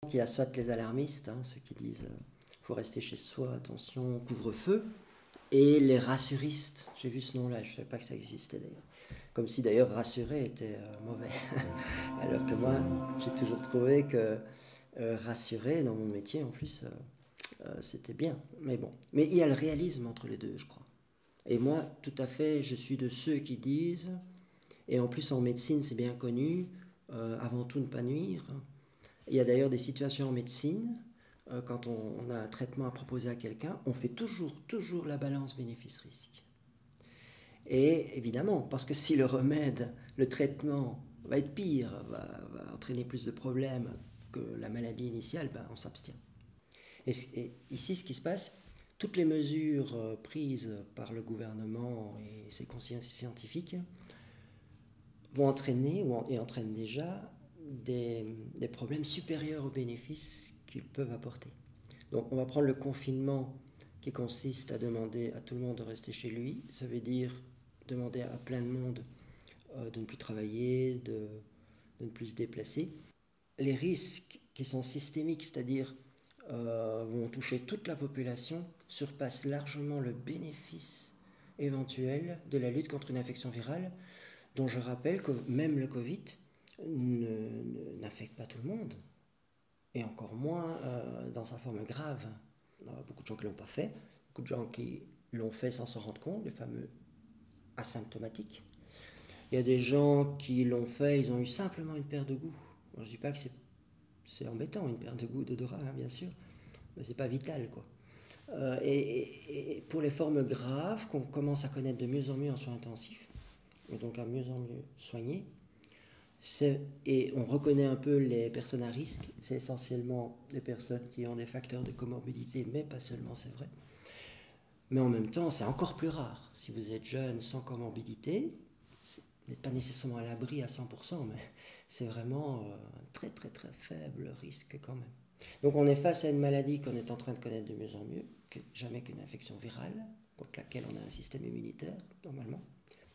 Qui assoient les alarmistes, hein, ceux qui disent faut rester chez soi, attention, couvre-feu, et les rassuristes. J'ai vu ce nom-là, je ne savais pas que ça existait d'ailleurs. Comme si d'ailleurs rassurer était mauvais. Alors que moi, j'ai toujours trouvé que rassurer, dans mon métier en plus, c'était bien. Mais bon, mais il y a le réalisme entre les deux, je crois. Et moi, tout à fait, je suis de ceux qui disent, et en plus en médecine c'est bien connu, avant tout ne pas nuire. Il y a d'ailleurs des situations en médecine, quand on a un traitement à proposer à quelqu'un, on fait toujours la balance bénéfice-risque. Et évidemment, parce que si le remède, le traitement va être pire, va entraîner plus de problèmes que la maladie initiale, ben, on s'abstient. Et ici, ce qui se passe, toutes les mesures prises par le gouvernement et ses conseillers scientifiques vont entraîner, et entraînent déjà, des problèmes supérieurs aux bénéfices qu'ils peuvent apporter. Donc on va prendre le confinement qui consiste à demander à tout le monde de rester chez lui. Ça veut dire demander à plein de monde de ne plus travailler, de ne plus se déplacer. Les risques qui sont systémiques, c'est-à-dire vont toucher toute la population, surpassent largement le bénéfice éventuel de la lutte contre une infection virale, dont je rappelle que même le Covid n'affecte pas tout le monde, et encore moins dans sa forme grave. Il y a beaucoup de gens qui ne l'ont pas fait, beaucoup de gens qui l'ont fait sans s'en rendre compte, les fameux asymptomatiques. Il y a des gens qui l'ont fait, ils ont eu simplement une perte de goût. Moi, je ne dis pas que c'est embêtant, une perte de goût, d'odorat, hein, bien sûr, mais c'est pas vital, quoi. Et pour les formes graves qu'on commence à connaître de mieux en mieux en soins intensifs, et donc à mieux en mieux soigner, et on reconnaît un peu les personnes à risque, c'est essentiellement des personnes qui ont des facteurs de comorbidité, mais pas seulement, c'est vrai. Mais en même temps, c'est encore plus rare. Si vous êtes jeune sans comorbidité, vous n'êtes pas nécessairement à l'abri à 100%, mais c'est vraiment un très faible risque quand même. Donc on est face à une maladie qu'on est en train de connaître de mieux en mieux, jamais qu'une infection virale, contre laquelle on a un système immunitaire, normalement,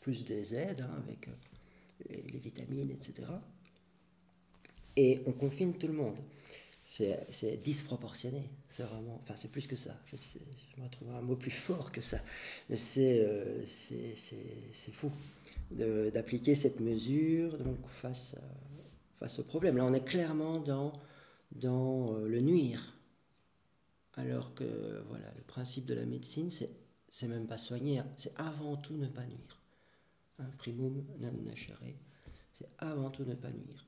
plus des aides, hein, avec les vitamines, etc. Et on confine tout le monde. C'est disproportionné, c'est vraiment, enfin c'est plus que ça, je me retrouve un mot plus fort que ça, c'est fou d'appliquer cette mesure donc face au problème. Là on est clairement dans le nuire, alors que voilà, le principe de la médecine c'est même pas soigner, hein, c'est avant tout ne pas nuire. Primum non nocere, c'est avant tout ne pas nuire.